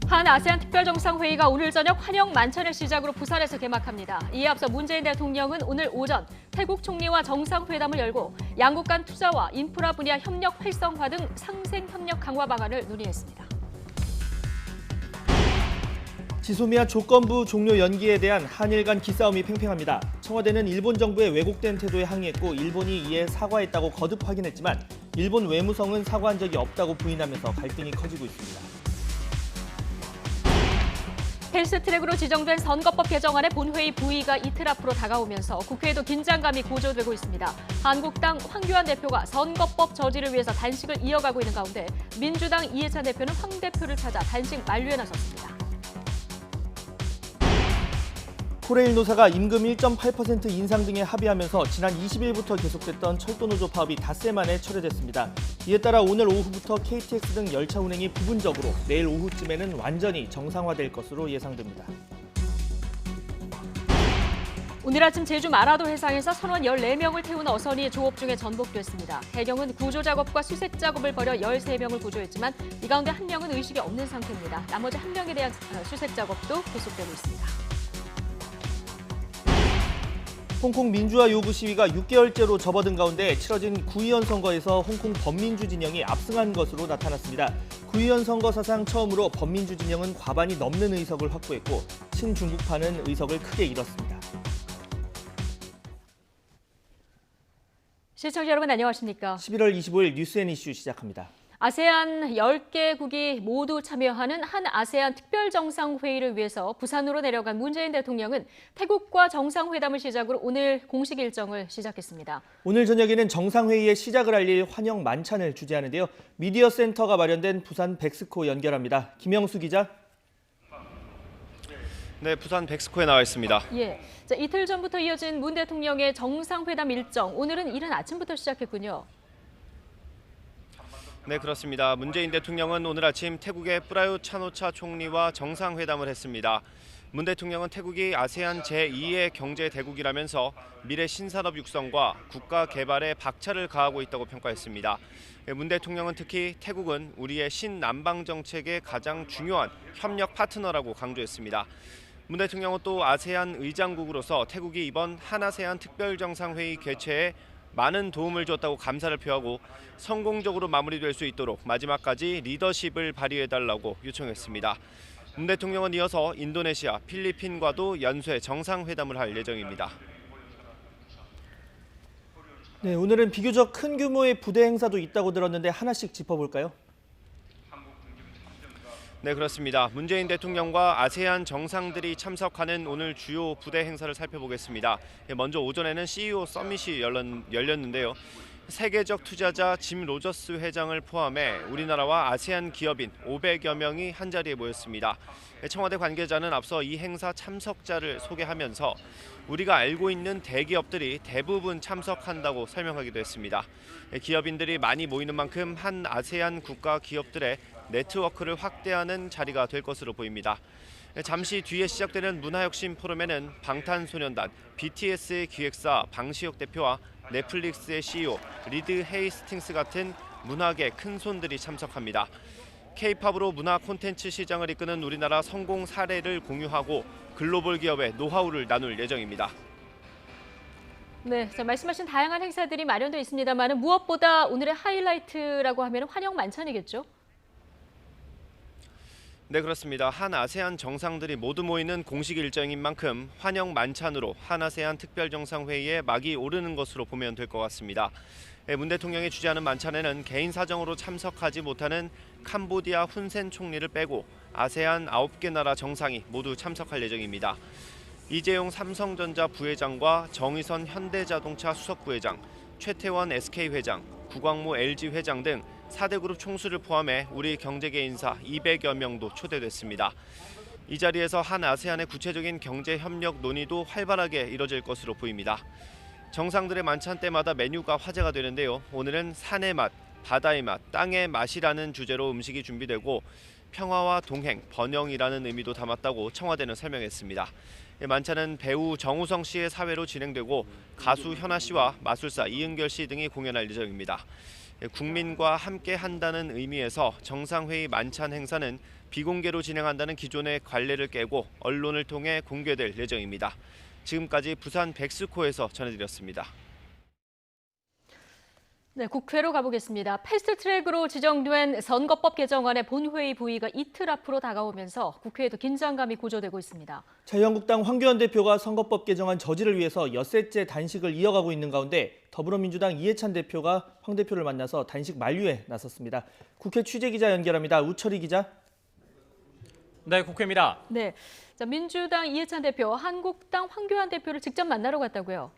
한 아세안 특별정상회의가 오늘 저녁 환영 만찬을 시작으로 부산에서 개막합니다. 이에 앞서 문재인 대통령은 오늘 오전 태국 총리와 정상회담을 열고 양국 간 투자와 인프라 분야 협력 활성화 등 상생 협력 강화 방안을 논의했습니다. 지소미아 조건부 종료 연기에 대한 한일 간 기싸움이 팽팽합니다. 청와대는 일본 정부의 왜곡된 태도에 항의했고 일본이 이에 사과했다고 거듭 확인했지만 일본 외무성은 사과한 적이 없다고 부인하면서 갈등이 커지고 있습니다. 패스트트랙으로 지정된 선거법 개정안의 본회의 부의가 이틀 앞으로 다가오면서 국회에도 긴장감이 고조되고 있습니다. 한국당 황교안 대표가 선거법 저지를 위해서 단식을 이어가고 있는 가운데 민주당 이해찬 대표는 황 대표를 찾아 단식 만류에 나섰습니다. 코레일 노사가 임금 1.8% 인상 등에 합의하면서 지난 20일부터 계속됐던 철도노조 파업이 닷새 만에 철회됐습니다. 이에 따라 오늘 오후부터 KTX 등 열차 운행이 부분적으로 내일 오후쯤에는 완전히 정상화될 것으로 예상됩니다. 오늘 아침 제주 마라도 해상에서 선원 14명을 태운 어선이 조업 중에 전복됐습니다. 해경은 구조 작업과 수색 작업을 벌여 13명을 구조했지만 이 가운데 1명은 의식이 없는 상태입니다. 나머지 1명에 대한 수색 작업도 계속되고 있습니다. 홍콩 민주화 요구 시위가 6개월째로 접어든 가운데 치러진 구의원 선거에서 홍콩 범민주 진영이 압승한 것으로 나타났습니다. 구의원 선거 사상 처음으로 범민주 진영은 과반이 넘는 의석을 확보했고 친중국파는 의석을 크게 잃었습니다. 시청자 여러분 안녕하십니까? 11월 25일 뉴스앤이슈 시작합니다. 아세안 10개국이 모두 참여하는 한 아세안 특별정상회의를 위해서 부산으로 내려간 문재인 대통령은 태국과 정상회담을 시작으로 오늘 공식 일정을 시작했습니다. 오늘 저녁에는 정상회의의 시작을 알릴 환영 만찬을 주재하는데요. 미디어 센터가 마련된 부산 백스코 연결합니다. 김영수 기자. 네, 부산 백스코에 나와 있습니다. 예, 이틀 전부터 이어진 문 대통령의 정상회담 일정, 오늘은 이른 아침부터 시작했군요. 네, 그렇습니다. 문재인 대통령은 오늘 아침 태국의 프라유 차노차 총리와 정상회담을 했습니다. 문 대통령은 태국이 아세안 제2의 경제 대국이라면서 미래 신산업 육성과 국가 개발에 박차를 가하고 있다고 평가했습니다. 문 대통령은 특히 태국은 우리의 신남방 정책의 가장 중요한 협력 파트너라고 강조했습니다. 문 대통령은 또 아세안 의장국으로서 태국이 이번 한아세안 특별정상회의 개최에 많은 도움을 줬다고 감사를 표하고 성공적으로 마무리될 수 있도록 마지막까지 리더십을 발휘해달라고 요청했습니다. 문 대통령은 이어서 인도네시아, 필리핀과도 연쇄 정상회담을 할 예정입니다. 네, 오늘은 비교적 큰 규모의 부대 행사도 있다고 들었는데 하나씩 짚어볼까요? 네, 그렇습니다. 문재인 대통령과 아세안 정상들이 참석하는 오늘 주요 부대 행사를 살펴보겠습니다. 먼저 오전에는 CEO 서밋이 열렸는데요. 세계적 투자자 짐 로저스 회장을 포함해 우리나라와 아세안 기업인 500여 명이 한자리에 모였습니다. 청와대 관계자는 앞서 이 행사 참석자를 소개하면서 우리가 알고 있는 대기업들이 대부분 참석한다고 설명하기도 했습니다. 기업인들이 많이 모이는 만큼 한 아세안 국가 기업들의 네트워크를 확대하는 자리가 될 것으로 보입니다. 잠시 뒤에 시작되는 문화혁신 포럼에는 방탄소년단, BTS의 기획사 방시혁 대표와 넷플릭스의 CEO 리드 헤이스팅스 같은 문학의 큰손들이 참석합니다. K-팝으로 문화 콘텐츠 시장을 이끄는 우리나라 성공 사례를 공유하고 글로벌 기업의 노하우를 나눌 예정입니다. 네, 말씀하신 다양한 행사들이 마련되어 있습니다만 무엇보다 오늘의 하이라이트라고 하면 환영 만찬이겠죠? 네, 그렇습니다. 한 아세안 정상들이 모두 모이는 공식 일정인 만큼 환영 만찬으로 한 아세안 특별정상회의에 막이 오르는 것으로 보면 될 것 같습니다. 문 대통령이 주재하는 만찬에는 개인 사정으로 참석하지 못하는 캄보디아 훈센 총리를 빼고 아세안 9개 나라 정상이 모두 참석할 예정입니다. 이재용 삼성전자 부회장과 정의선 현대자동차 수석부회장, 최태원 SK 회장, 구광모 LG 회장 등 4대 그룹 총수를 포함해 우리 경제계 인사 200여 명도 초대됐습니다. 이 자리에서 한 아세안의 구체적인 경제 협력 논의도 활발하게 이뤄질 것으로 보입니다. 정상들의 만찬 때마다 메뉴가 화제가 되는데요. 오늘은 산의 맛, 바다의 맛, 땅의 맛이라는 주제로 음식이 준비되고 평화와 동행, 번영이라는 의미도 담았다고 청와대는 설명했습니다. 만찬은 배우 정우성 씨의 사회로 진행되고 가수 현아 씨와 마술사 이은결 씨 등이 공연할 예정입니다. 국민과 함께 한다는 의미에서 정상회의 만찬 행사는 비공개로 진행한다는 기존의 관례를 깨고 언론을 통해 공개될 예정입니다. 지금까지 부산 백스코에서 전해드렸습니다. 네, 국회로 가보겠습니다. 패스트트랙으로 지정된 선거법 개정안의 본회의 부의가 이틀 앞으로 다가오면서 국회에도 긴장감이 고조되고 있습니다. 자유한국당 황교안 대표가 선거법 개정안 저지를 위해서 엿새째 단식을 이어가고 있는 가운데 더불어민주당 이해찬 대표가 황 대표를 만나서 단식 만류에 나섰습니다. 국회 취재기자 연결합니다. 우철희 기자. 네, 국회입니다. 네, 자, 민주당 이해찬 대표, 한국당 황교안 대표를 직접 만나러 갔다고요?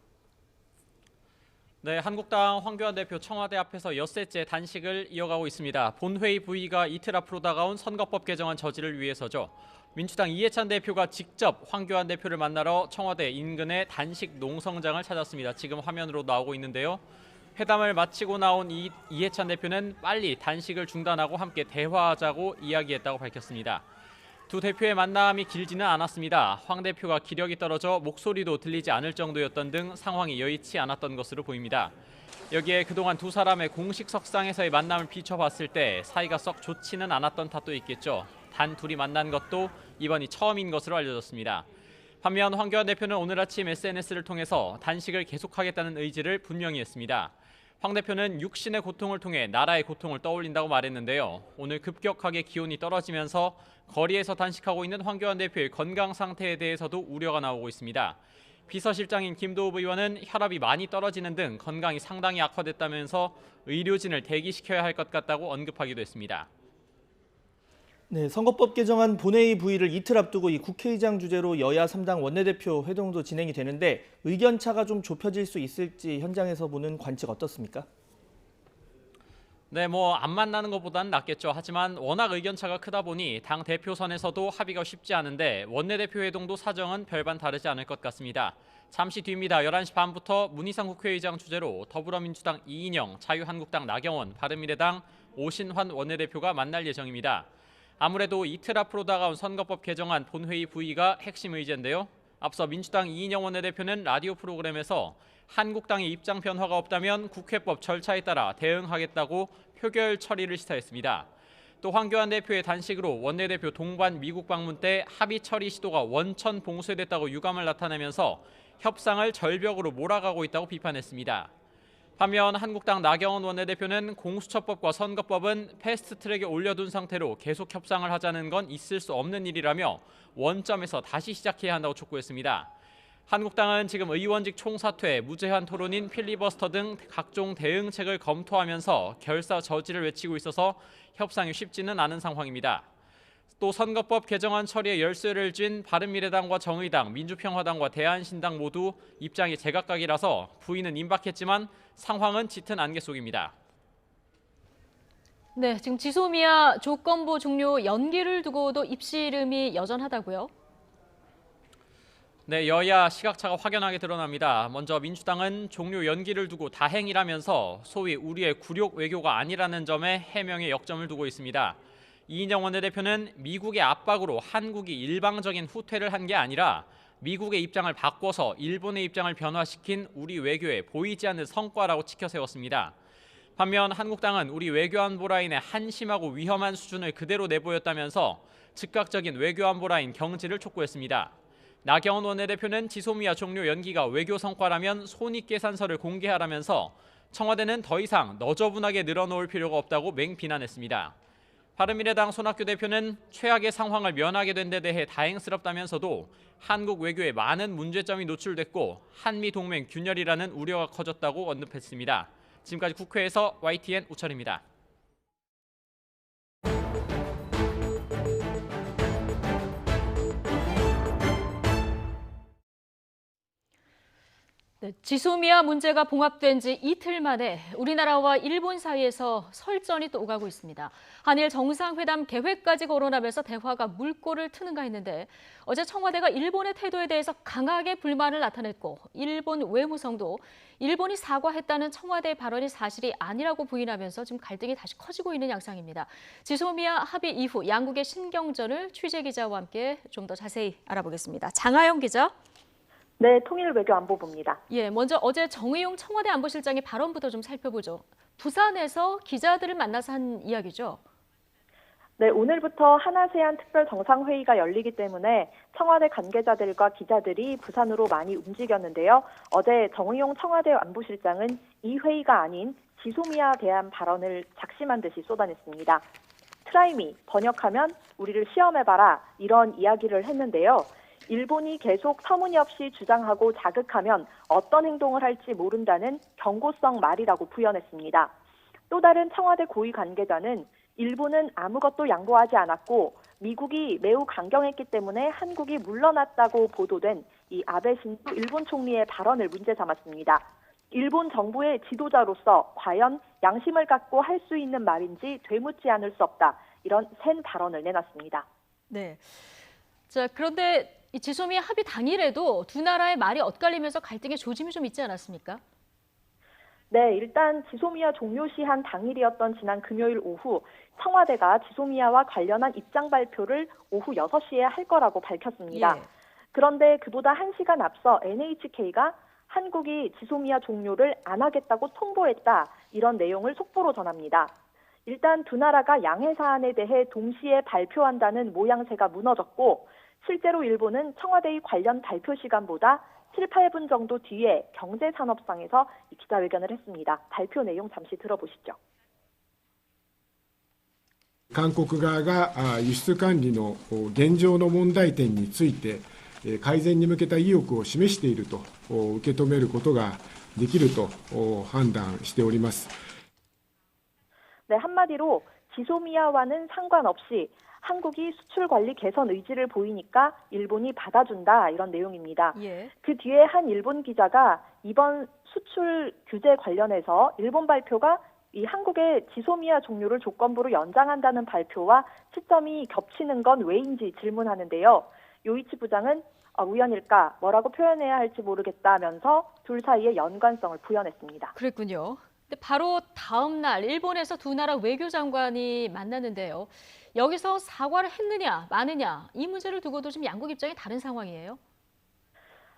네, 한국당 황교안 대표 청와대 앞에서 엿새째 단식을 이어가고 있습니다. 본회의 부의가 이틀 앞으로 다가온 선거법 개정안 저지를 위해서죠. 민주당 이해찬 대표가 직접 황교안 대표를 만나러 청와대 인근의 단식 농성장을 찾았습니다. 지금 화면으로 나오고 있는데요. 회담을 마치고 나온 이해찬 대표는 빨리 단식을 중단하고 함께 대화하자고 이야기했다고 밝혔습니다. 두 대표의 만남이 길지는 않았습니다. 황 대표가 기력이 떨어져 목소리도 들리지 않을 정도였던 등 상황이 여의치 않았던 것으로 보입니다. 여기에 그동안 두 사람의 공식 석상에서의 만남을 비춰봤을 때 사이가 썩 좋지는 않았던 탓도 있겠죠. 단 둘이 만난 것도 이번이 처음인 것으로 알려졌습니다. 반면 황교안 대표는 오늘 아침 SNS를 통해서 단식을 계속하겠다는 의지를 분명히 했습니다. 황 대표는 육신의 고통을 통해 나라의 고통을 떠올린다고 말했는데요. 오늘 급격하게 기온이 떨어지면서 거리에서 단식하고 있는 황교안 대표의 건강 상태에 대해서도 우려가 나오고 있습니다. 비서실장인 김도읍 의원은 혈압이 많이 떨어지는 등 건강이 상당히 악화됐다면서 의료진을 대기시켜야 할 것 같다고 언급하기도 했습니다. 네, 선거법 개정안 본회의 부의를 이틀 앞두고 이 국회의장 주재로 여야 3당 원내대표 회동도 진행이 되는데 의견 차가 좀 좁혀질 수 있을지 현장에서 보는 관측 어떻습니까? 네, 안 만나는 것보다는 낫겠죠. 하지만 워낙 의견 차가 크다 보니 당 대표선에서도 합의가 쉽지 않은데 원내대표 회동도 사정은 별반 다르지 않을 것 같습니다. 잠시 뒤입니다. 11시 반부터 문희상 국회의장 주재로 더불어민주당 이인영, 자유한국당 나경원, 바른미래당 오신환 원내대표가 만날 예정입니다. 아무래도 이틀 앞으로 다가온 선거법 개정안 본회의 부의가 핵심 의제인데요. 앞서 민주당 이인영 원내대표는 라디오 프로그램에서 한국당의 입장 변화가 없다면 국회법 절차에 따라 대응하겠다고 표결 처리를 시사했습니다. 또 황교안 대표의 단식으로 원내대표 동반 미국 방문 때 합의 처리 시도가 원천 봉쇄됐다고 유감을 나타내면서 협상을 절벽으로 몰아가고 있다고 비판했습니다. 반면 한국당 나경원 원내대표는 공수처법과 선거법은 패스트트랙에 올려둔 상태로 계속 협상을 하자는 건 있을 수 없는 일이라며 원점에서 다시 시작해야 한다고 촉구했습니다. 한국당은 지금 의원직 총사퇴, 무제한 토론인 필리버스터 등 각종 대응책을 검토하면서 결사 저지를 외치고 있어서 협상이 쉽지는 않은 상황입니다. 또 선거법 개정안 처리에 열쇠를 쥔 바른미래당과 정의당, 민주평화당과 대한신당 모두 입장이 제각각이라서 부의는 임박했지만 상황은 짙은 안개 속입니다. 네, 지금 지소미아 조건부 종료 연기를 두고도 입씨름이 여전하다고요? 네, 여야 시각차가 확연하게 드러납니다. 먼저 민주당은 종료 연기를 두고 다행이라면서 소위 우리의 굴욕 외교가 아니라는 점에 해명에 역점을 두고 있습니다. 이인영 원내대표는 미국의 압박으로 한국이 일방적인 후퇴를 한 게 아니라 미국의 입장을 바꿔서 일본의 입장을 변화시킨 우리 외교에 보이지 않는 성과라고 치켜세웠습니다. 반면 한국당은 우리 외교안보 라인의 한심하고 위험한 수준을 그대로 내보였다면서 즉각적인 외교안보 라인 경지를 촉구했습니다. 나경원 원내대표는 지소미아 종료 연기가 외교 성과라면 손익계산서를 공개하라면서 청와대는 더 이상 너저분하게 늘어놓을 필요가 없다고 맹비난했습니다. 바른미래당 손학규 대표는 최악의 상황을 면하게 된 데 대해 다행스럽다면서도 한국 외교에 많은 문제점이 노출됐고 한미 동맹 균열이라는 우려가 커졌다고 언급했습니다. 지금까지 국회에서 YTN 우철입니다. 네, 지소미아 문제가 봉합된 지 이틀 만에 우리나라와 일본 사이에서 설전이 또 오가고 있습니다. 한일 정상회담 계획까지 거론하면서 대화가 물꼬를 트는가 했는데 어제 청와대가 일본의 태도에 대해서 강하게 불만을 나타냈고 일본 외무성도 일본이 사과했다는 청와대의 발언이 사실이 아니라고 부인하면서 지금 갈등이 다시 커지고 있는 양상입니다. 지소미아 합의 이후 양국의 신경전을 취재기자와 함께 좀 더 자세히 알아보겠습니다. 장하영 기자. 네, 통일외교안보부입니다. 예, 먼저 어제 정의용 청와대 안보실장의 발언부터 좀 살펴보죠. 부산에서 기자들을 만나서 한 이야기죠. 네, 오늘부터 한아세안 특별 정상회의가 열리기 때문에 청와대 관계자들과 기자들이 부산으로 많이 움직였는데요. 어제 정의용 청와대 안보실장은 이 회의가 아닌 지소미아에 대한 발언을 작심한 듯이 쏟아냈습니다. 트라이미, 번역하면 우리를 시험해봐라, 이런 이야기를 했는데요. 일본이 계속 터무니없이 주장하고 자극하면 어떤 행동을 할지 모른다는 경고성 말이라고 부연했습니다. 또 다른 청와대 고위 관계자는 일본은 아무것도 양보하지 않았고 미국이 매우 강경했기 때문에 한국이 물러났다고 보도된 이 아베 신조 일본 총리의 발언을 문제 삼았습니다. 일본 정부의 지도자로서 과연 양심을 갖고 할 수 있는 말인지 되묻지 않을 수 없다. 이런 센 발언을 내놨습니다. 네. 자, 그런데 이 지소미아 합의 당일에도 두 나라의 말이 엇갈리면서 갈등의 조짐이 좀 있지 않았습니까? 네, 일단 지소미아 종료 시한 당일이었던 지난 금요일 오후 청와대가 지소미아와 관련한 입장 발표를 오후 6시에 할 거라고 밝혔습니다. 예. 그런데 그보다 1시간 앞서 NHK가 한국이 지소미아 종료를 안 하겠다고 통보했다. 이런 내용을 속보로 전합니다. 일단 두 나라가 양해 사안에 대해 동시에 발표한다는 모양새가 무너졌고 실제로 일본은 청와대의 관련 발표 시간보다 7, 8분 정도 뒤에 경제산업상에서 기자회견을 했습니다. 발표 내용 잠시 들어보시죠. 韓国側が輸出管理の現状の問題点について改善に向けた意欲を示していると受け止めることができると判断しております。 네, 한마디로 지소미아와는 상관없이 한국이 수출 관리 개선 의지를 보이니까 일본이 받아준다 이런 내용입니다. 예. 그 뒤에 한 일본 기자가 이번 수출 규제 관련해서 일본 발표가 이 한국의 지소미아 종료를 조건부로 연장한다는 발표와 시점이 겹치는 건 왜인지 질문하는데요. 요이치 부장은 우연일까 뭐라고 표현해야 할지 모르겠다면서 둘 사이의 연관성을 부연했습니다. 그랬군요. 근데 바로 다음 날 일본에서 두 나라 외교장관이 만났는데요. 여기서 사과를 했느냐 마느냐 이 문제를 두고도 지금 양국 입장이 다른 상황이에요.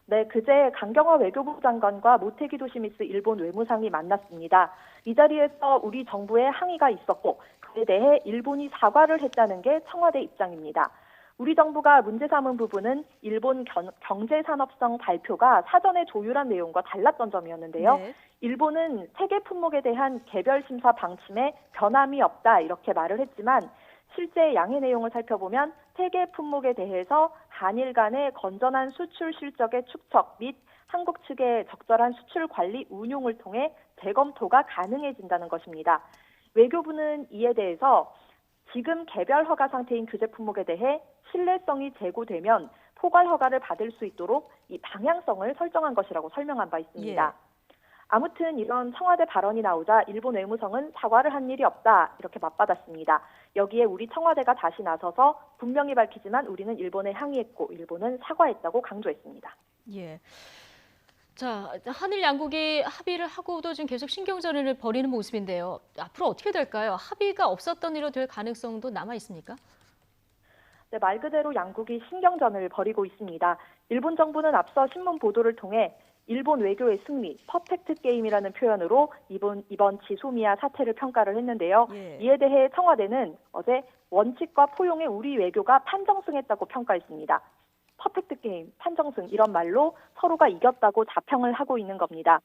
네, 그제 강경화 외교부 장관과 모테기 도시미스 일본 외무상이 만났습니다. 이 자리에서 우리 정부의 항의가 있었고 그에 대해 일본이 사과를 했다는 게 청와대 입장입니다. 우리 정부가 문제 삼은 부분은 일본 경제산업성 발표가 사전에 조율한 내용과 달랐던 점이었는데요. 네. 일본은 세계 품목에 대한 개별 심사 방침에 변함이 없다 이렇게 말을 했지만 실제 양해 내용을 살펴보면 세계 품목에 대해서 한일 간의 건전한 수출 실적의 축적 및 한국 측의 적절한 수출 관리 운용을 통해 재검토가 가능해진다는 것입니다. 외교부는 이에 대해서 지금 개별 허가 상태인 규제 품목에 대해 신뢰성이 제고되면 포괄 허가를 받을 수 있도록 이 방향성을 설정한 것이라고 설명한 바 있습니다. 예. 아무튼 이런 청와대 발언이 나오자 일본 외무성은 사과를 한 일이 없다 이렇게 맞받았습니다. 여기에 우리 청와대가 다시 나서서 분명히 밝히지만 우리는 일본에 항의했고 일본은 사과했다고 강조했습니다. 예. 자, 한일 양국이 합의를 하고도 지금 계속 신경전을 벌이는 모습인데요. 앞으로 어떻게 될까요? 합의가 없었던 일로 될 가능성도 남아 있습니까? 네, 말 그대로 양국이 신경전을 벌이고 있습니다. 일본 정부는 앞서 신문 보도를 통해 일본 외교의 승리, 퍼펙트 게임이라는 표현으로 이번 지소미아 사태를 평가를 했는데요. 예. 이에 대해 청와대는 어제 원칙과 포용의 우리 외교가 판정승했다고 평가했습니다. 퍼펙트 게임, 판정승 이런 말로 서로가 이겼다고 자평을 하고 있는 겁니다.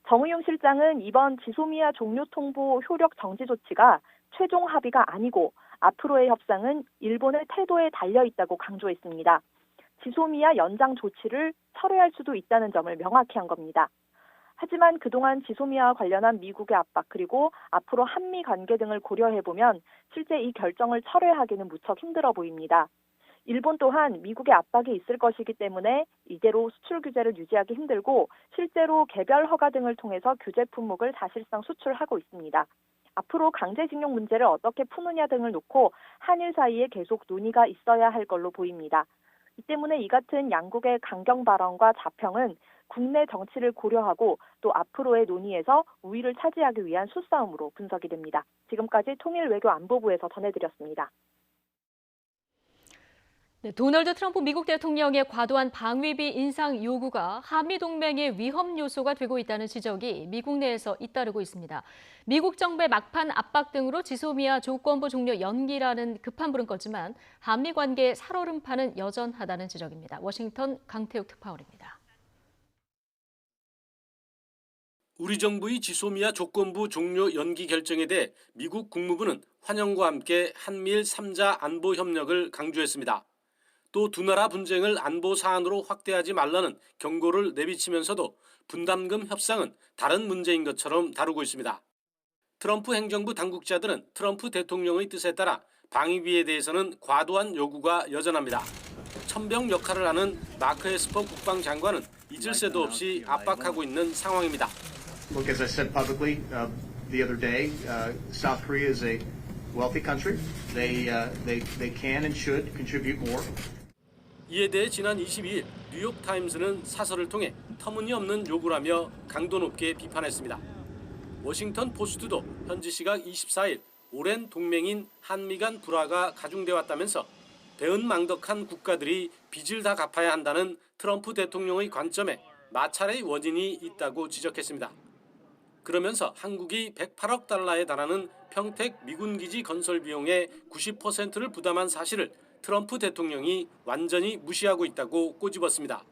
정의용 실장은 이번 지소미아 종료 통보 효력 정지 조치가 최종 합의가 아니고 앞으로의 협상은 일본의 태도에 달려있다고 강조했습니다. 지소미아 연장 조치를 철회할 수도 있다는 점을 명확히 한 겁니다. 하지만 그동안 지소미아와 관련한 미국의 압박 그리고 앞으로 한미 관계 등을 고려해보면 실제 이 결정을 철회하기는 무척 힘들어 보입니다. 일본 또한 미국의 압박이 있을 것이기 때문에 이대로 수출 규제를 유지하기 힘들고 실제로 개별 허가 등을 통해서 규제 품목을 사실상 수출하고 있습니다. 앞으로 강제징용 문제를 어떻게 푸느냐 등을 놓고 한일 사이에 계속 논의가 있어야 할 걸로 보입니다. 이 때문에 이 같은 양국의 강경 발언과 자평은 국내 정치를 고려하고 또 앞으로의 논의에서 우위를 차지하기 위한 수싸움으로 분석이 됩니다. 지금까지 통일외교안보부에서 전해드렸습니다. 네, 도널드 트럼프 미국 대통령의 과도한 방위비 인상 요구가 한미 동맹의 위험 요소가 되고 있다는 지적이 미국 내에서 잇따르고 있습니다. 미국 정부의 막판 압박 등으로 지소미아 조건부 종료 연기라는 급한 불은 껐지만 한미 관계의 살얼음판은 여전하다는 지적입니다. 워싱턴 강태욱 특파원입니다. 우리 정부의 지소미아 조건부 종료 연기 결정에 대해 미국 국무부는 환영과 함께 한미일 3자 안보 협력을 강조했습니다. 또 두 나라 분쟁을 안보 사안으로 확대하지 말라는 경고를 내비치면서도 분담금 협상은 다른 문제인 것처럼 다루고 있습니다. 트럼프 행정부 당국자들은 트럼프 대통령의 뜻에 따라 방위비에 대해서는 과도한 요구가 여전합니다. 천병 역할을 하는 마크 에스퍼 국방장관은 잊을 새도 없이 압박하고 있는 상황입니다. Look, as I said publicly the other day, South Korea is a wealthy country. They can and should contribute more. 이에 대해 지난 22일 뉴욕타임스는 사설을 통해 터무니없는 요구라며 강도 높게 비판했습니다. 워싱턴 포스트도 현지 시각 24일 오랜 동맹인 한미 간 불화가 가중돼 왔다면서 배은망덕한 국가들이 빚을 다 갚아야 한다는 트럼프 대통령의 관점에 마찰의 원인이 있다고 지적했습니다. 그러면서 한국이 108억 달러에 달하는 평택 미군기지 건설 비용의 90%를 부담한 사실을 트럼프 대통령이 완전히 무시하고 있다고 꼬집었습니다.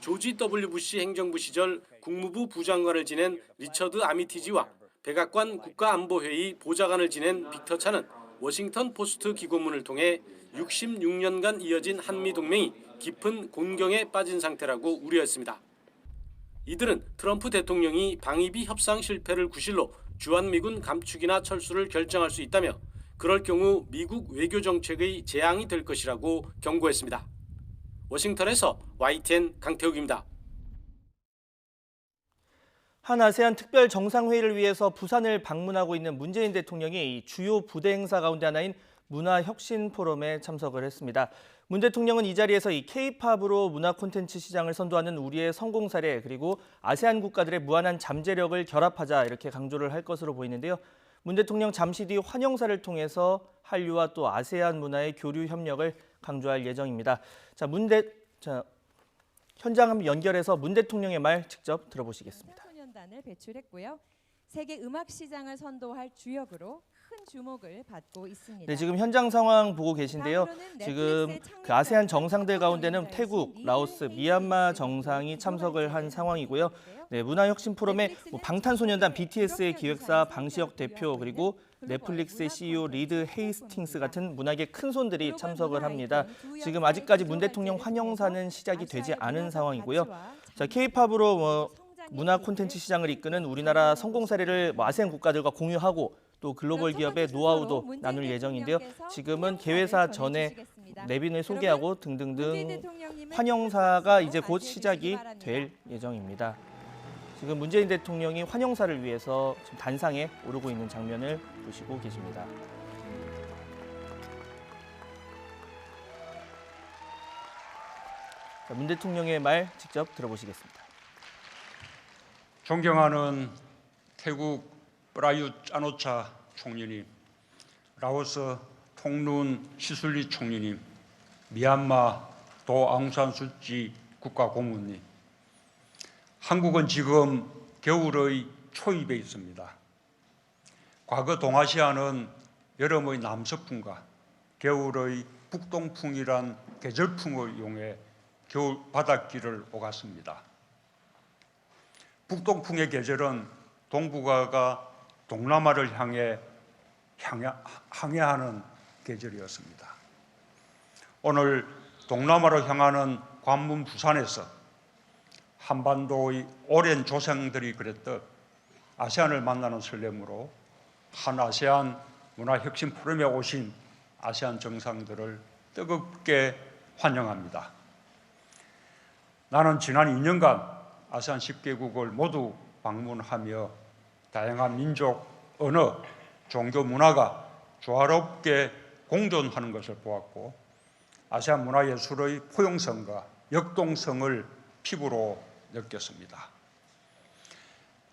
조지 W. 부시 행정부 시절 국무부 부장관을 지낸 리처드 아미티지와 백악관 국가안보회의 보좌관을 지낸 빅터 차는 워싱턴 포스트 기고문을 통해 66년간 이어진 한미 동맹이 깊은 곤경에 빠진 상태라고 우려했습니다. 이들은 트럼프 대통령이 방위비 협상 실패를 구실로 주한미군 감축이나 철수를 결정할 수 있다며 그럴 경우 미국 외교 정책의 재앙이 될 것이라고 경고했습니다. 워싱턴에서 YTN 강태욱입니다. 한 아세안 특별 정상회의를 위해서 부산을 방문하고 있는 문재인 대통령이 주요 부대 행사 가운데 하나인 문화혁신 포럼에 참석을 했습니다. 문 대통령은 이 자리에서 이 K-팝으로 문화 콘텐츠 시장을 선도하는 우리의 성공 사례 그리고 아세안 국가들의 무한한 잠재력을 결합하자 이렇게 강조를 할 것으로 보이는데요. 문 대통령 잠시 뒤 환영사를 통해서 한류와 또 아세안 문화의 교류 협력을 강조할 예정입니다. 현장 한번 연결해서 문 대통령의 말 직접 들어보시겠습니다. 소년단을 배출했고요. 세계 음악 시장을 선도할 주역으로 큰 주목을 받고 있습니다. 네, 지금 현장 상황 보고 계신데요. 지금 그 아세안 정상들 가운데는 태국, 라오스, 미얀마 정상이 참석을 한 상황이고요. 네, 문화혁신 포럼에 방탄소년단 BTS의 기획사 방시혁 대표 그리고 넷플릭스의 CEO 리드 헤이스팅스 같은 문학의 큰손들이 참석을 합니다. 지금 아직까지 문 대통령 환영사는 시작이 되지 않은 상황이고요. 자, K-팝으로 문화 콘텐츠 시장을 이끄는 우리나라 성공 사례를 아세안 국가들과 공유하고 또 글로벌 기업의 노하우도 나눌 예정인데요. 지금은 개회사 전에 내빈을 소개하고 등등등 환영사가 이제 곧 시작이 될 예정입니다. 지금 문재인 대통령이 환영사를 위해서 지금 단상에 오르고 있는 장면을 보시고 계십니다. 자, 문 대통령의 말 직접 들어보시겠습니다. 존경하는 태국 프라윷 짠오차 총리님, 라오스 통룬 시술리 총리님, 미얀마 도 앙산수치 국가고문님, 한국은 지금 겨울의 초입에 있습니다. 과거 동아시아는 여름의 남서풍과 겨울의 북동풍이란 계절풍을 이용해 겨울 바닷길을 오갔습니다. 북동풍의 계절은 동북아가 동남아를 향해 항해하는 계절이었습니다. 오늘 동남아로 향하는 관문 부산에서 한반도의 오랜 조상들이 그랬듯 아세안을 만나는 설렘으로 한 아세안 문화혁신 포럼에 오신 아세안 정상들을 뜨겁게 환영합니다. 나는 지난 2년간 아세안 10개국을 모두 방문하며 다양한 민족, 언어, 종교 문화가 조화롭게 공존하는 것을 보았고 아세안 문화예술의 포용성과 역동성을 피부로 느꼈습니다.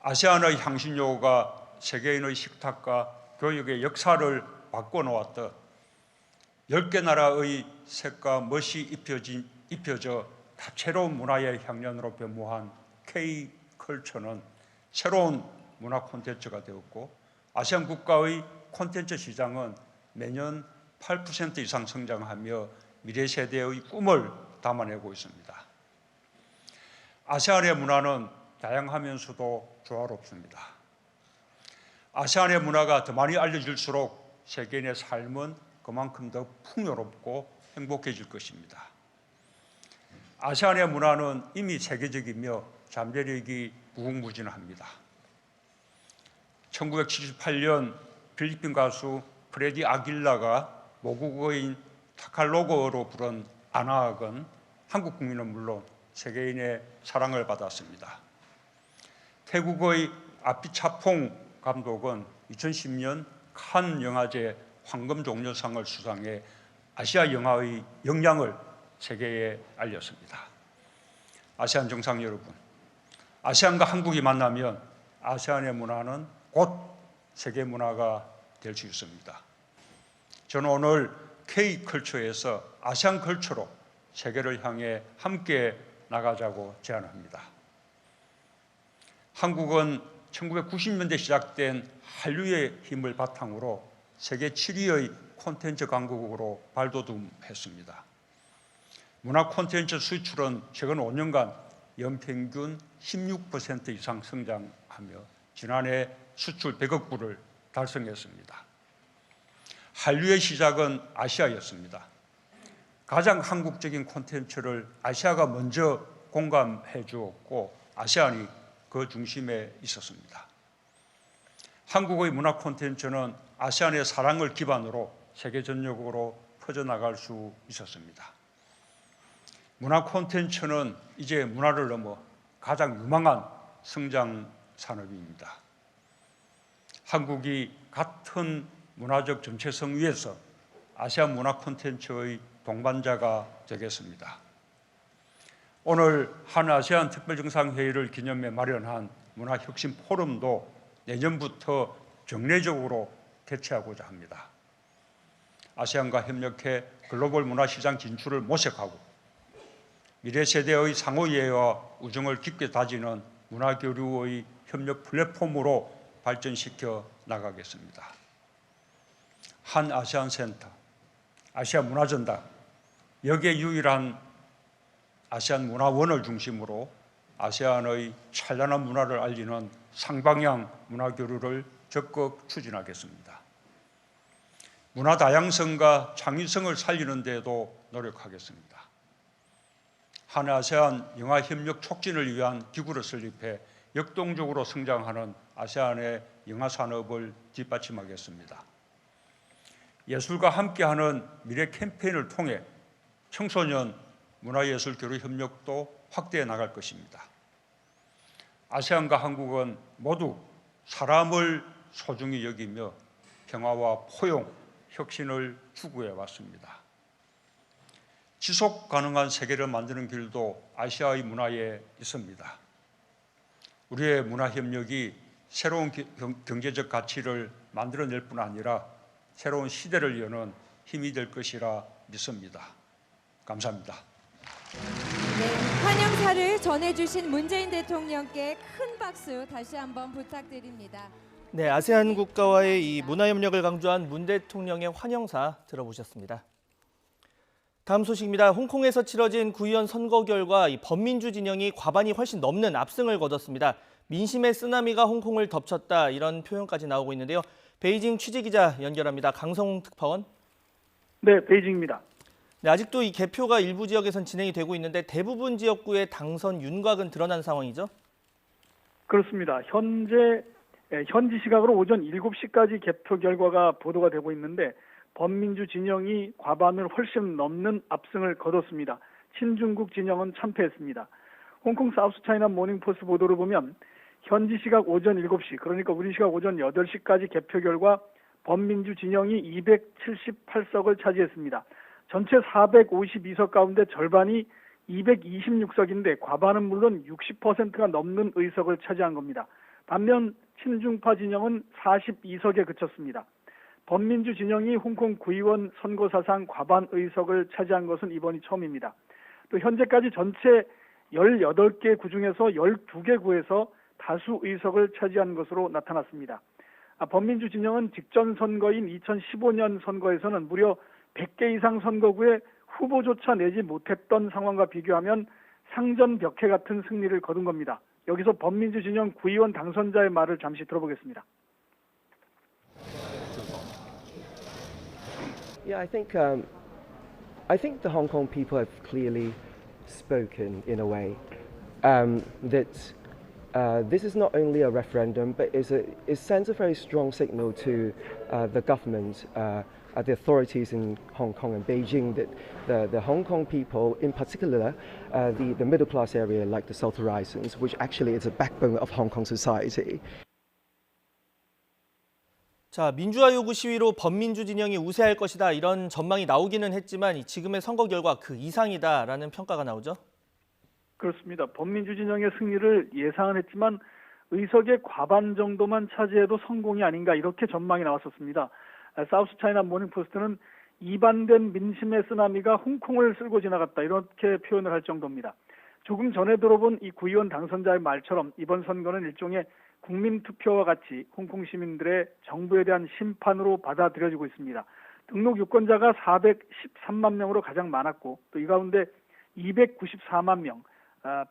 아세안의 향신료가 세계인의 식탁과 교육의 역사를 바꿔놓았듯 10개 나라의 색과 멋이 입혀져 다채로운 문화의 향연으로 변모한 K컬처는 새로운 문화 콘텐츠가 되었고 아시안 국가의 콘텐츠 시장은 매년 8% 이상 성장하며 미래 세대의 꿈을 담아내고 있습니다. 아세안의 문화는 다양하면서도 조화롭습니다. 아세안의 문화가 더 많이 알려질수록 세계인의 삶은 그만큼 더 풍요롭고 행복해질 것입니다. 아세안의 문화는 이미 세계적이며 잠재력이 무궁무진합니다. 1978년 필리핀 가수 프레디 아길라가 모국어인 타갈로그어로 부른 아나악은 한국 국민은 물론 세계인의 사랑을 받았습니다. 태국의 아피차퐁 감독은 2010년 칸 영화제 황금종려상을 수상해 아시아 영화의 역량을 세계에 알렸습니다. 아세안 정상 여러분, 아세안과 한국이 만나면 아세안의 문화는 곧 세계 문화가 될 수 있습니다. 저는 오늘 K컬처에서 아세안 컬처로 세계를 향해 함께 나가자고 제안합니다. 한국은 1990년대 시작된 한류의 힘을 바탕으로 세계 7위의 콘텐츠 강국으로 발돋움했습니다. 문화 콘텐츠 수출은 최근 5년간 연평균 16% 이상 성장하며 지난해 수출 100억 불을 달성했습니다. 한류의 시작은 아시아였습니다. 가장 한국적인 콘텐츠를 아시아가 먼저 공감해 주었고 아세안이 그 중심에 있었습니다. 한국의 문화 콘텐츠는 아세안의 사랑을 기반으로 세계 전역으로 퍼져나갈 수 있었습니다. 문화 콘텐츠는 이제 문화를 넘어 가장 유망한 성장 산업입니다. 한국이 같은 문화적 정체성 위에서 아시안 문화 콘텐츠의 동반자가 되겠습니다. 오늘 한아세안 특별정상회의를 기념해 마련한 문화혁신 포럼도 내년부터 정례적으로 개최하고자 합니다. 아세안과 협력해 글로벌 문화시장 진출을 모색하고 미래 세대의 상호 이해와 우정을 깊게 다지는 문화교류의 협력 플랫폼으로 발전시켜 나가겠습니다. 한 아세안 센터, 아시아 문화전당, 여기에 유일한 아세안 문화원을 중심으로 아세안의 찬란한 문화를 알리는 상방향 문화교류를 적극 추진하겠습니다. 문화 다양성과 창의성을 살리는 데도 노력하겠습니다. 한 아세안 영화 협력 촉진을 위한 기구를 설립해 역동적으로 성장하는 아세안의 영화 산업을 뒷받침하겠습니다. 예술과 함께하는 미래 캠페인을 통해 청소년 문화예술 교류 협력도 확대해 나갈 것입니다. 아세안과 한국은 모두 사람을 소중히 여기며 평화와 포용, 혁신을 추구해 왔습니다. 지속 가능한 세계를 만드는 길도 아시아의 문화에 있습니다. 우리의 문화 협력이 새로운 경제적 가치를 만들어낼 뿐 아니라 새로운 시대를 여는 힘이 될 것이라 믿습니다. 감사합니다. 네, 환영사를 전해주신 문재인 대통령께 큰 박수 다시 한번 부탁드립니다. 네, 아세안 국가와의 이 문화협력을 강조한 문 대통령의 환영사 들어보셨습니다. 다음 소식입니다. 홍콩에서 치러진 구의원 선거 결과 이 범민주 진영이 과반이 훨씬 넘는 압승을 거뒀습니다. 민심의 쓰나미가 홍콩을 덮쳤다 이런 표현까지 나오고 있는데요. 베이징 취재기자 연결합니다. 강성웅 특파원. 네, 베이징입니다. 네, 아직도 이 개표가 일부 지역에선 진행이 되고 있는데 대부분 지역구의 당선 윤곽은 드러난 상황이죠? 그렇습니다. 현지 시각으로 오전 7시까지 개표 결과가 보도가 되고 있는데 범민주 진영이 과반을 훨씬 넘는 압승을 거뒀습니다. 친중국 진영은 참패했습니다. 홍콩 사우스차이나 모닝포스트 보도를 보면 현지 시각 오전 7시, 그러니까 우리 시각 오전 8시까지 개표 결과 범민주 진영이 278석을 차지했습니다. 전체 452석 가운데 절반이 226석인데 과반은 물론 60%가 넘는 의석을 차지한 겁니다. 반면 친중파 진영은 42석에 그쳤습니다. 범민주 진영이 홍콩 구의원 선거 사상 과반 의석을 차지한 것은 이번이 처음입니다. 또 현재까지 전체 18개 구 중에서 12개 구에서 다수 의석을 차지한 것으로 나타났습니다. 범민주 진영은 직전 선거인 2015년 선거에서는 무려 100개 이상 선거구에 후보조차 내지 못했던 상황과 비교하면 상전벽해 같은 승리를 거둔 겁니다. 여기서 범민주 진영 구의원 당선자의 말을 잠시 들어보겠습니다. Yeah, I think the Hong Kong people have clearly spoken in a way that this is not only a referendum, but it sends a very strong signal to the government, the authorities in Hong Kong and Beijing, that the Hong Kong people, in particular, the middle class area like the South Horizons, which actually is a backbone of Hong Kong society. 자, 민주화 요구 시위로 범민주 진영이 우세할 것이다 이런 전망이 나오기는 했지만 지금의 선거 결과 그 이상이다라는 평가가 나오죠. 그렇습니다. 범민주 진영의 승리를 예상은 했지만 의석의 과반 정도만 차지해도 성공이 아닌가 이렇게 전망이 나왔었습니다. 사우스 차이나 모닝포스트는 이반된 민심의 쓰나미가 홍콩을 쓸고 지나갔다 이렇게 표현을 할 정도입니다. 조금 전에 들어본 이 구의원 당선자의 말처럼 이번 선거는 일종의 국민투표와 같이 홍콩 시민들의 정부에 대한 심판으로 받아들여지고 있습니다. 등록 유권자가 413만 명으로 가장 많았고 또 이 가운데 294만 명,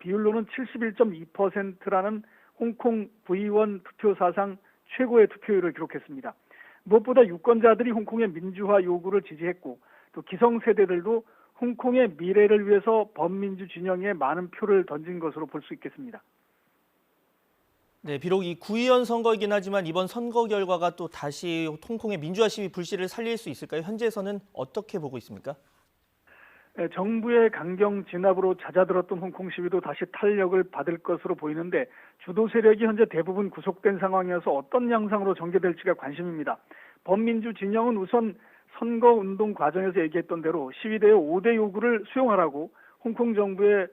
비율로는 71.2%라는 홍콩 구의원 투표 사상 최고의 투표율을 기록했습니다. 무엇보다 유권자들이 홍콩의 민주화 요구를 지지했고 또 기성세대들도 홍콩의 미래를 위해서 범민주 진영에 많은 표를 던진 것으로 볼 수 있겠습니다. 네, 비록 이 구의원 선거이긴 하지만 이번 선거 결과가 또 다시 홍콩의 민주화 시위 불씨를 살릴 수 있을까요? 현재에서는 어떻게 보고 있습니까? 정부의 강경 진압으로 잦아들었던 홍콩 시위도 다시 탄력을 받을 것으로 보이는데 주도 세력이 현재 대부분 구속된 상황이어서 어떤 양상으로 전개될지가 관심입니다. 범민주 진영은 우선 선거운동 과정에서 얘기했던 대로 시위대의 5대 요구를 수용하라고 홍콩 정부에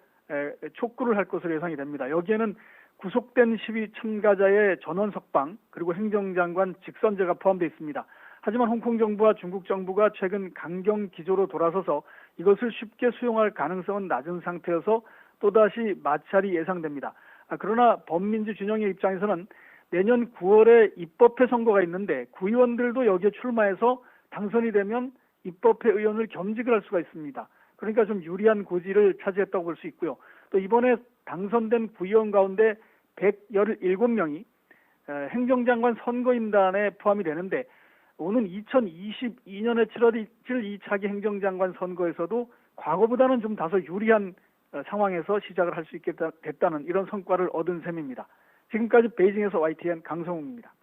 촉구를 할 것으로 예상이 됩니다. 여기에는 구속된 시위 참가자의 전원 석방 그리고 행정장관 직선제가 포함되어 있습니다. 하지만 홍콩 정부와 중국 정부가 최근 강경 기조로 돌아서서 이것을 쉽게 수용할 가능성은 낮은 상태여서 또다시 마찰이 예상됩니다. 그러나 범민주 진영의 입장에서는 내년 9월에 입법회 선거가 있는데 구의원들도 여기에 출마해서 당선이 되면 입법회 의원을 겸직을 할 수가 있습니다. 그러니까 좀 유리한 고지를 차지했다고 볼 수 있고요. 또 이번에 당선된 구의원 가운데 117명이 행정장관 선거인단에 포함이 되는데 오는 2022년에 치러질 2차기 행정장관 선거에서도 과거보다는 좀 다소 유리한 상황에서 시작을 할 수 있게 됐다는 이런 성과를 얻은 셈입니다. 지금까지 베이징에서 YTN 강성웅입니다.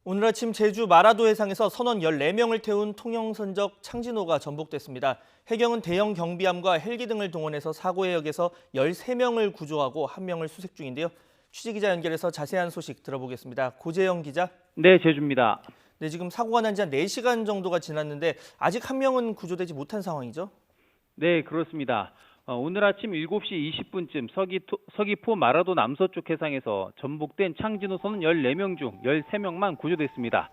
오늘 아침 제주 마라도 해상에서 선원 14명을 태운 통영선적 창진호가 전복됐습니다. 해경은 대형 경비함과 헬기 등을 동원해서 사고 해역에서 13명을 구조하고 1명을 수색 중인데요. 취재기자 연결해서 자세한 소식 들어보겠습니다. 고재영 기자. 네, 제주입니다. 네, 지금 사고가 난 지 한 4시간 정도가 지났는데 아직 1명은 구조되지 못한 상황이죠? 네, 그렇습니다. 오늘 아침 7시 20분쯤 서귀포 마라도 남서쪽 해상에서 전복된 창진호 선원 14명 중 13명만 구조됐습니다.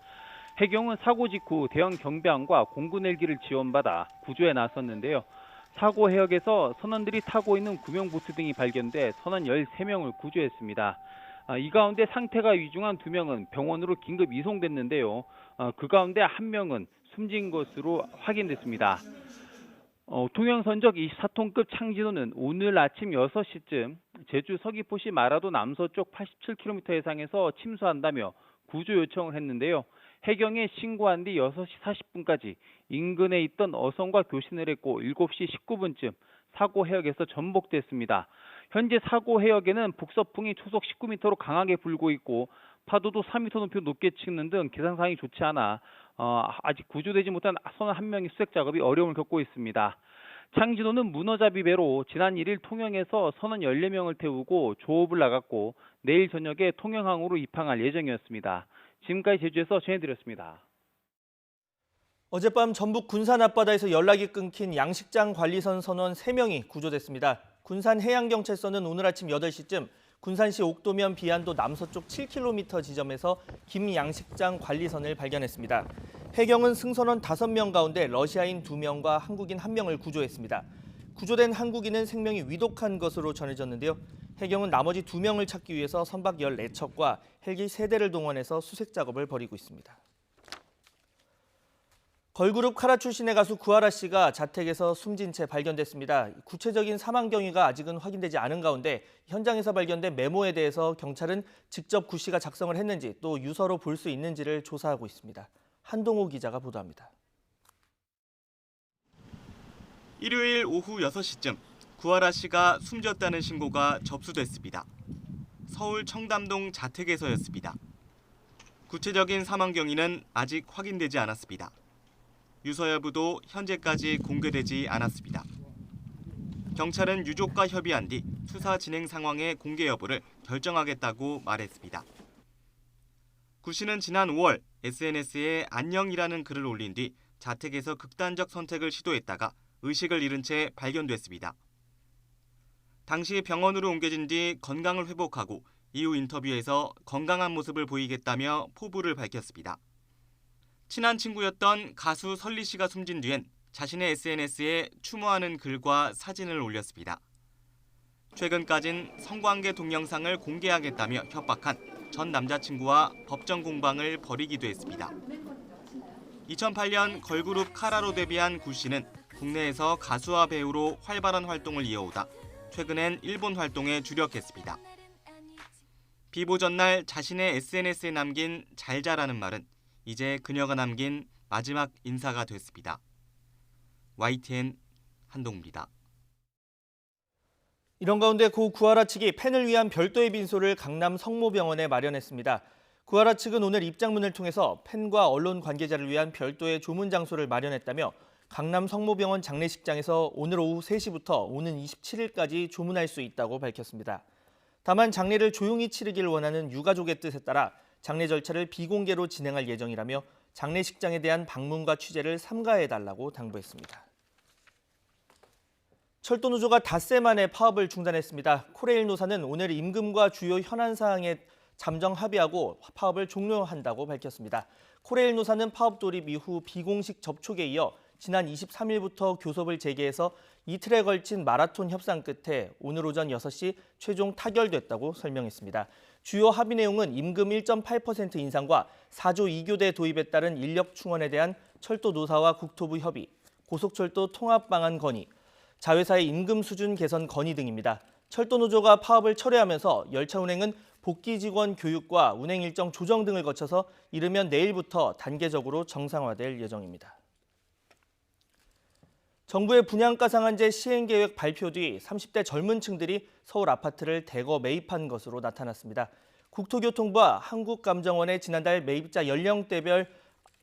해경은 사고 직후 대형 경비함과 공군 헬기를 지원받아 구조에 나섰는데요. 사고 해역에서 선원들이 타고 있는 구명보트 등이 발견돼 선원 13명을 구조했습니다. 이 가운데 상태가 위중한 2명은 병원으로 긴급 이송됐는데요. 그 가운데 1명은 숨진 것으로 확인됐습니다. 통영선적 24톤급 창진호는 오늘 아침 6시쯤 제주 서귀포시 마라도 남서쪽 87km 해상에서 침수한다며 구조 요청을 했는데요. 해경에 신고한 뒤 6시 40분까지 인근에 있던 어선과 교신을 했고 7시 19분쯤 사고 해역에서 전복됐습니다. 현재 사고 해역에는 북서풍이 초속 19m로 강하게 불고 있고 파도도 4m 높이 높게 치는 등 기상상황이 좋지 않아 아직 구조되지 못한 선원 1명의 수색 작업이 어려움을 겪고 있습니다. 창진호는 문어잡이 배로 지난 1일 통영에서 선원 14명을 태우고 조업을 나갔고 내일 저녁에 통영항으로 입항할 예정이었습니다. 지금까지 제주에서 전해드렸습니다. 어젯밤 전북 군산 앞바다에서 연락이 끊긴 양식장 관리선 선원 3명이 구조됐습니다. 군산 해양경찰서는 오늘 아침 8시쯤 군산시 옥도면 비안도 남서쪽 7km 지점에서 김양식장 관리선을 발견했습니다. 해경은 승선원 5명 가운데 러시아인 2명과 한국인 1명을 구조했습니다. 구조된 한국인은 생명이 위독한 것으로 전해졌는데요. 해경은 나머지 2명을 찾기 위해서 선박 14척과 헬기 3대를 동원해서 수색 작업을 벌이고 있습니다. 걸그룹 카라 출신의 가수 구하라 씨가 자택에서 숨진 채 발견됐습니다. 구체적인 사망 경위가 아직은 확인되지 않은 가운데 현장에서 발견된 메모에 대해서 경찰은 직접 구 씨가 작성을 했는지 또 유서로 볼 수 있는지를 조사하고 있습니다. 한동호 기자가 보도합니다. 일요일 오후 6시쯤 구하라 씨가 숨졌다는 신고가 접수됐습니다. 서울 청담동 자택에서였습니다. 구체적인 사망 경위는 아직 확인되지 않았습니다. 유서 여부도 현재까지 공개되지 않았습니다. 경찰은 유족과 협의한 뒤 수사 진행 상황의 공개 여부를 결정하겠다고 말했습니다. 구 씨는 지난 5월 SNS에 안녕이라는 글을 올린 뒤 자택에서 극단적 선택을 시도했다가 의식을 잃은 채 발견됐습니다. 당시 병원으로 옮겨진 뒤 건강을 회복하고 이후 인터뷰에서 건강한 모습을 보이겠다며 포부를 밝혔습니다. 친한 친구였던 가수 설리 씨가 숨진 뒤엔 자신의 SNS에 추모하는 글과 사진을 올렸습니다. 최근까진 성관계 동영상을 공개하겠다며 협박한 전 남자친구와 법정 공방을 벌이기도 했습니다. 2008년 걸그룹 카라로 데뷔한 구 씨는 국내에서 가수와 배우로 활발한 활동을 이어오다 최근엔 일본 활동에 주력했습니다. 비보 전날 자신의 SNS에 남긴 잘 자라는 말은 이제 그녀가 남긴 마지막 인사가 됐습니다. YTN 한동우입니다. 이런 가운데 고 구하라 측이 팬을 위한 별도의 빈소를 강남 성모병원에 마련했습니다. 구하라 측은 오늘 입장문을 통해서 팬과 언론 관계자를 위한 별도의 조문 장소를 마련했다며 강남 성모병원 장례식장에서 오늘 오후 3시부터 오는 27일까지 조문할 수 있다고 밝혔습니다. 다만 장례를 조용히 치르길 원하는 유가족의 뜻에 따라 장례 절차를 비공개로 진행할 예정이라며 장례식장에 대한 방문과 취재를 삼가해달라고 당부했습니다. 철도노조가 닷새 만에 파업을 중단했습니다. 코레일 노사는 오늘 임금과 주요 현안 사항에 잠정 합의하고 파업을 종료한다고 밝혔습니다. 코레일 노사는 파업 돌입 이후 비공식 접촉에 이어 지난 23일부터 교섭을 재개해서 이틀에 걸친 마라톤 협상 끝에 오늘 오전 6시 최종 타결됐다고 설명했습니다. 주요 합의 내용은 임금 1.8% 인상과 4조 2교대 도입에 따른 인력 충원에 대한 철도 노사와 국토부 협의, 고속철도 통합 방안 건의, 자회사의 임금 수준 개선 건의 등입니다. 철도 노조가 파업을 철회하면서 열차 운행은 복귀 직원 교육과 운행 일정 조정 등을 거쳐서 이르면 내일부터 단계적으로 정상화될 예정입니다. 정부의 분양가 상한제 시행 계획 발표 뒤 30대 젊은 층들이 서울 아파트를 대거 매입한 것으로 나타났습니다. 국토교통부와 한국감정원의 지난달 매입자 연령대별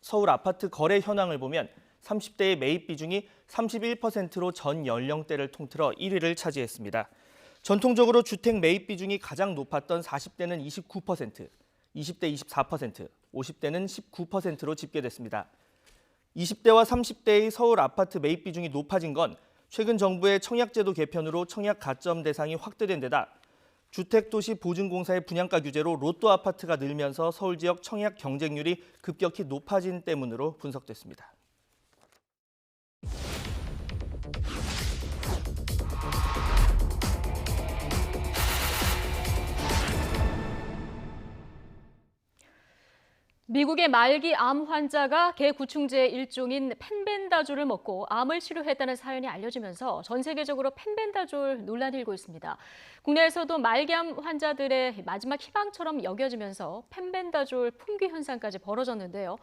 서울 아파트 거래 현황을 보면 30대의 매입 비중이 31%로 전 연령대를 통틀어 1위를 차지했습니다. 전통적으로 주택 매입 비중이 가장 높았던 40대는 29%, 20대 24%, 50대는 19%로 집계됐습니다. 20대와 30대의 서울 아파트 매입 비중이 높아진 건 최근 정부의 청약제도 개편으로 청약 가점 대상이 확대된 데다 주택도시보증공사의 분양가 규제로 로또 아파트가 늘면서 서울 지역 청약 경쟁률이 급격히 높아진 때문으로 분석됐습니다. 미국의 말기 암 환자가 개 구충제의 일종인 펜벤다졸을 먹고 암을 치료했다는 사연이 알려지면서 전 세계적으로 펜벤다졸 논란이 일고 있습니다. 국내에서도 말기암 환자들의 마지막 희망처럼 여겨지면서 펜벤다졸 품귀 현상까지 벌어졌는데요.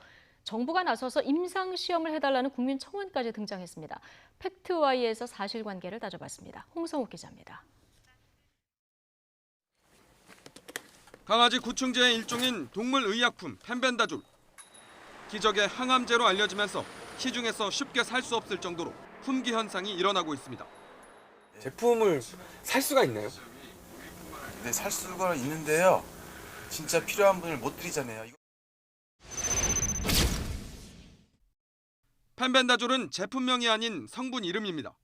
정부가 나서서 임상 시험을 해달라는 국민청원까지 등장했습니다. 팩트와이에서 사실관계를 따져봤습니다. 홍성욱 기자입니다. 강아지 구충제의 일종인 동물의약품 펜벤다졸. 기적의 항암제로 알려지면서 시중에서 쉽게 살 수 없을 정도로 품귀 현상이 일어나고 있습니다. 제품을 살 수가 있나요? 네, 살 수가 있는데요. 진짜 필요한 분을 못 드리잖아요. 펜벤다졸은 제품명이 아닌 성분 이름입니다.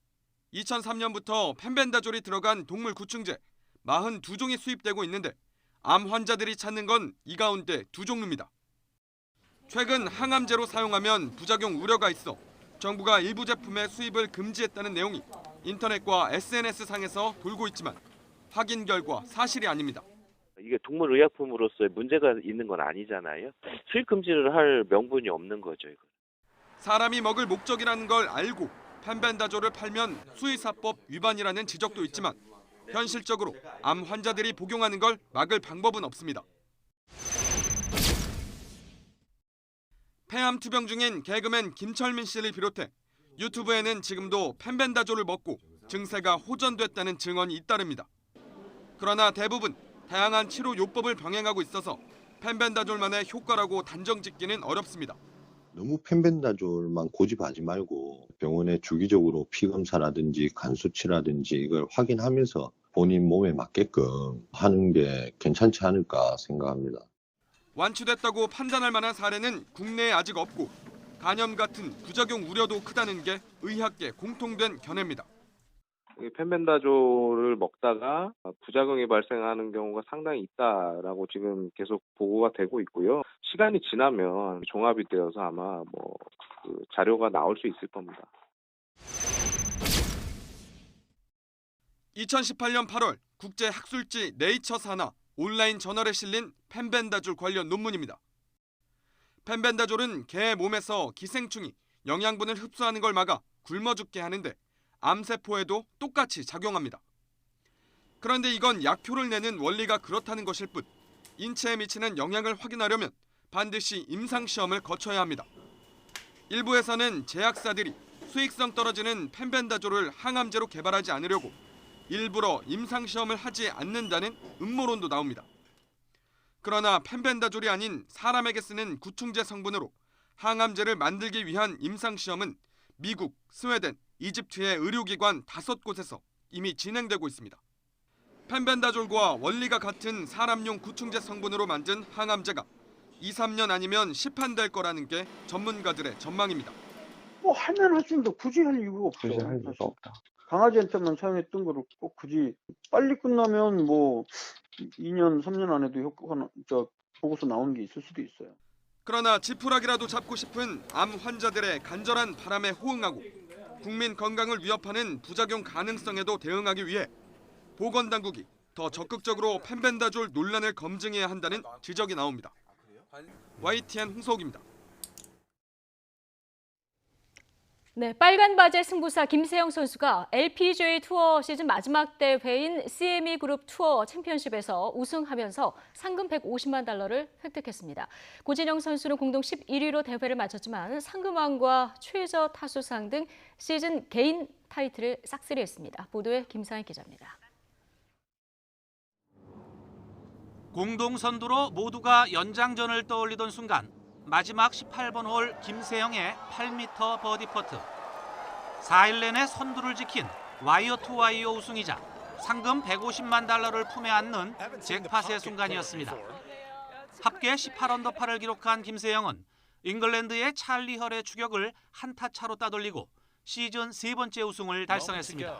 2003년부터 펜벤다졸이 들어간 동물 구충제 42종이 수입되고 있는데 암 환자들이 찾는 건 이 가운데 2종류입니다. 최근 항암제로 사용하면 부작용 우려가 있어 정부가 일부 제품의 수입을 금지했다는 내용이 인터넷과 SNS상에서 돌고 있지만 확인 결과 사실이 아닙니다. 이게 동물의약품으로서의 문제가 있는 건 아니잖아요. 수입 금지를 할 명분이 없는 거죠. 이거. 사람이 먹을 목적이라는 걸 알고 펜벤다졸을 팔면 수의사법 위반이라는 지적도 있지만 현실적으로 암 환자들이 복용하는 걸 막을 방법은 없습니다. 폐암 투병 중인 개그맨 김철민 씨를 비롯해 유튜브에는 지금도 펜벤다졸을 먹고 증세가 호전됐다는 증언이 잇따릅니다. 그러나 대부분 다양한 치료 요법을 병행하고 있어서 펜벤다졸만의 효과라고 단정짓기는 어렵습니다. 너무 펜벤다졸만 고집하지 말고 병원에 주기적으로 피검사라든지 간 수치라든지 이걸 확인하면서 본인 몸에 맞게끔 하는 게 괜찮지 않을까 생각합니다. 완치됐다고 판단할 만한 사례는 국내에 아직 없고 간염 같은 부작용 우려도 크다는 게 의학계 공통된 견해입니다. 펜벤다졸을 먹다가 부작용이 발생하는 경우가 상당히 있다라고 지금 계속 보고가 되고 있고요. 시간이 지나면 종합이 되어서 아마 그 자료가 나올 수 있을 겁니다. 2018년 8월 국제학술지 네이처 산하 온라인 저널에 실린 펜벤다졸 관련 논문입니다. 펜벤다졸은 개의 몸에서 기생충이 영양분을 흡수하는 걸 막아 굶어 죽게 하는데 암세포에도 똑같이 작용합니다. 그런데 이건 약효를 내는 원리가 그렇다는 것일 뿐 인체에 미치는 영향을 확인하려면 반드시 임상시험을 거쳐야 합니다. 일부에서는 제약사들이 수익성 떨어지는 펜벤다졸을 항암제로 개발하지 않으려고 일부러 임상시험을 하지 않는다는 음모론도 나옵니다. 그러나 펜벤다졸이 아닌 사람에게 쓰는 구충제 성분으로 항암제를 만들기 위한 임상시험은 미국, 스웨덴, 이집트의 의료기관 5곳에서 이미 진행되고 있습니다. 펜벤다졸과 원리가 같은 사람용 구충제 성분으로 만든 항암제가 2-3년 아니면 시판될 거라는 게 전문가들의 전망입니다. 하면 할수있는데 굳이 할 이유가 없어. 굳이 할 이유가 없다. 강아지한테만 사용했던 거를 꼭 굳이 빨리 끝나면 2년, 3년 안에도 효과가 보고서 나오는 게 있을 수도 있어요. 그러나 지푸라기라도 잡고 싶은 암 환자들의 간절한 바람에 호응하고 국민 건강을 위협하는 부작용 가능성에도 대응하기 위해 보건당국이 더 적극적으로 펜벤다졸 논란을 검증해야 한다는 지적이 나옵니다. YTN 홍석입니다. 네, 빨간 바지의 승부사 김세영 선수가 LPGA 투어 시즌 마지막 대회인 CME 그룹 투어 챔피언십에서 우승하면서 상금 150만 달러를 획득했습니다. 고진영 선수는 공동 11위로 대회를 마쳤지만 상금왕과 최저 타수상 등 시즌 개인 타이틀을 싹쓸이했습니다. 보도에 김상희 기자입니다. 공동 선두로 모두가 연장전을 떠올리던 순간 마지막 18번 홀 김세영의 8m 버디 퍼트. 4일 내내 선두를 지킨 와이어 투 와이어 우승이자 상금 150만 달러를 품에 안는 잭팟의 순간이었습니다. 합계 18언더파를 기록한 김세영은 잉글랜드의 찰리 헐의 추격을 한타 차로 따돌리고 시즌 3번째 우승을 달성했습니다.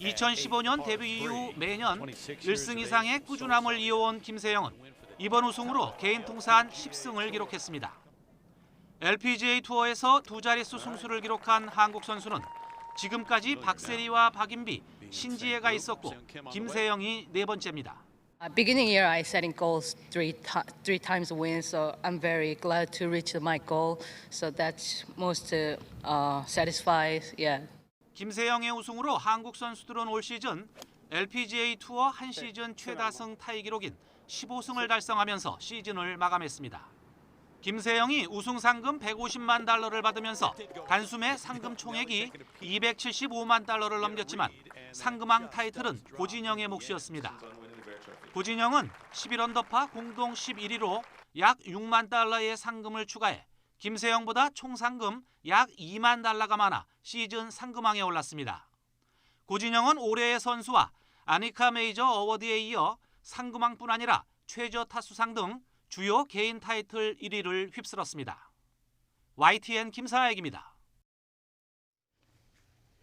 2015년 데뷔 이후 매년 1승 이상의 꾸준함을 이어온 김세영은 이번 우승으로 개인 통산 10승을 기록했습니다. LPGA 투어에서 두 자릿수 승수를 기록한 한국 선수는 지금까지 박세리와 박인비, 신지혜가 있었고 김세영이 네 번째입니다. Beginning year, I setting goals three times a win, so I'm very glad to reach my goal. So that's most satisfied. Yeah. 김세영의 우승으로 한국 선수들은 올 시즌 LPGA 투어 한 시즌 최다승 타이 기록인 15승을 달성하면서 시즌을 마감했습니다. 김세영이 우승 상금 150만 달러를 받으면서 단숨에 상금 총액이 275만 달러를 넘겼지만 상금왕 타이틀은 고진영의 몫이었습니다. 고진영은 11언더파 공동 11위로 약 6만 달러의 상금을 추가해 김세영보다 총 상금 약 2만 달러가 많아 시즌 상금왕에 올랐습니다. 고진영은 올해의 선수와 아니카 메이저 어워드에 이어 상금왕뿐 아니라 최저 타수상 등 주요 개인 타이틀 1위를 휩쓸었습니다. YTN 김사익입니다.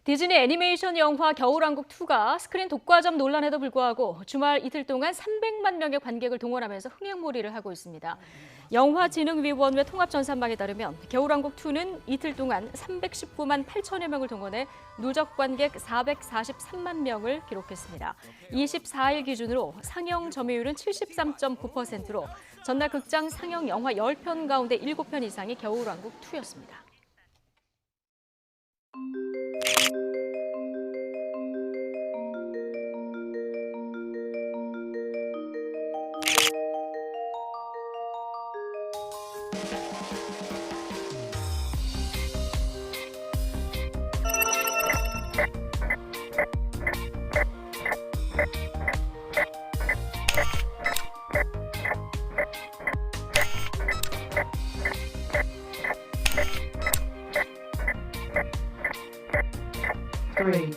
디즈니 애니메이션 영화 겨울왕국2가 스크린 독과점 논란에도 불구하고 주말 이틀 동안 300만 명의 관객을 동원하면서 흥행몰이를 하고 있습니다. 영화진흥위원회 통합전산망에 따르면 겨울왕국2는 이틀 동안 319만 8천여 명을 동원해 누적 관객 443만 명을 기록했습니다. 24일 기준으로 상영 점유율은 73.9%로 전날 극장 상영 영화 10편 가운데 7편 이상이 겨울왕국2였습니다. Three,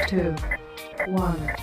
two, one.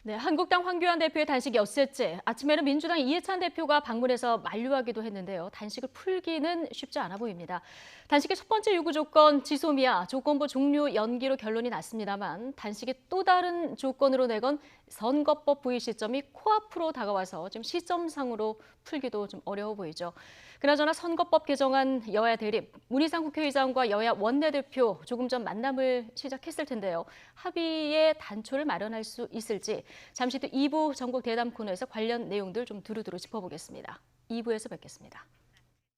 네, 한국당 황교안 대표의 단식 엿새째. 아침에는 민주당 이해찬 대표가 방문해서 만류하기도 했는데요. 단식을 풀기는 쉽지 않아 보입니다. 단식의 첫 번째 요구 조건 지소미아 조건부 종료 연기로 결론이 났습니다만 단식의 또 다른 조건으로 내건 선거법 부의 시점이 코앞으로 다가와서 지금 시점상으로 풀기도 좀 어려워 보이죠. 그나저나 선거법 개정안 여야 대립, 문희상 국회의장과 여야 원내대표 조금 전 만남을 시작했을 텐데요. 합의의 단초를 마련할 수 있을지 잠시 뒤 2부 전국 대담 코너에서 관련 내용들 좀 두루두루 짚어보겠습니다. 2부에서 뵙겠습니다.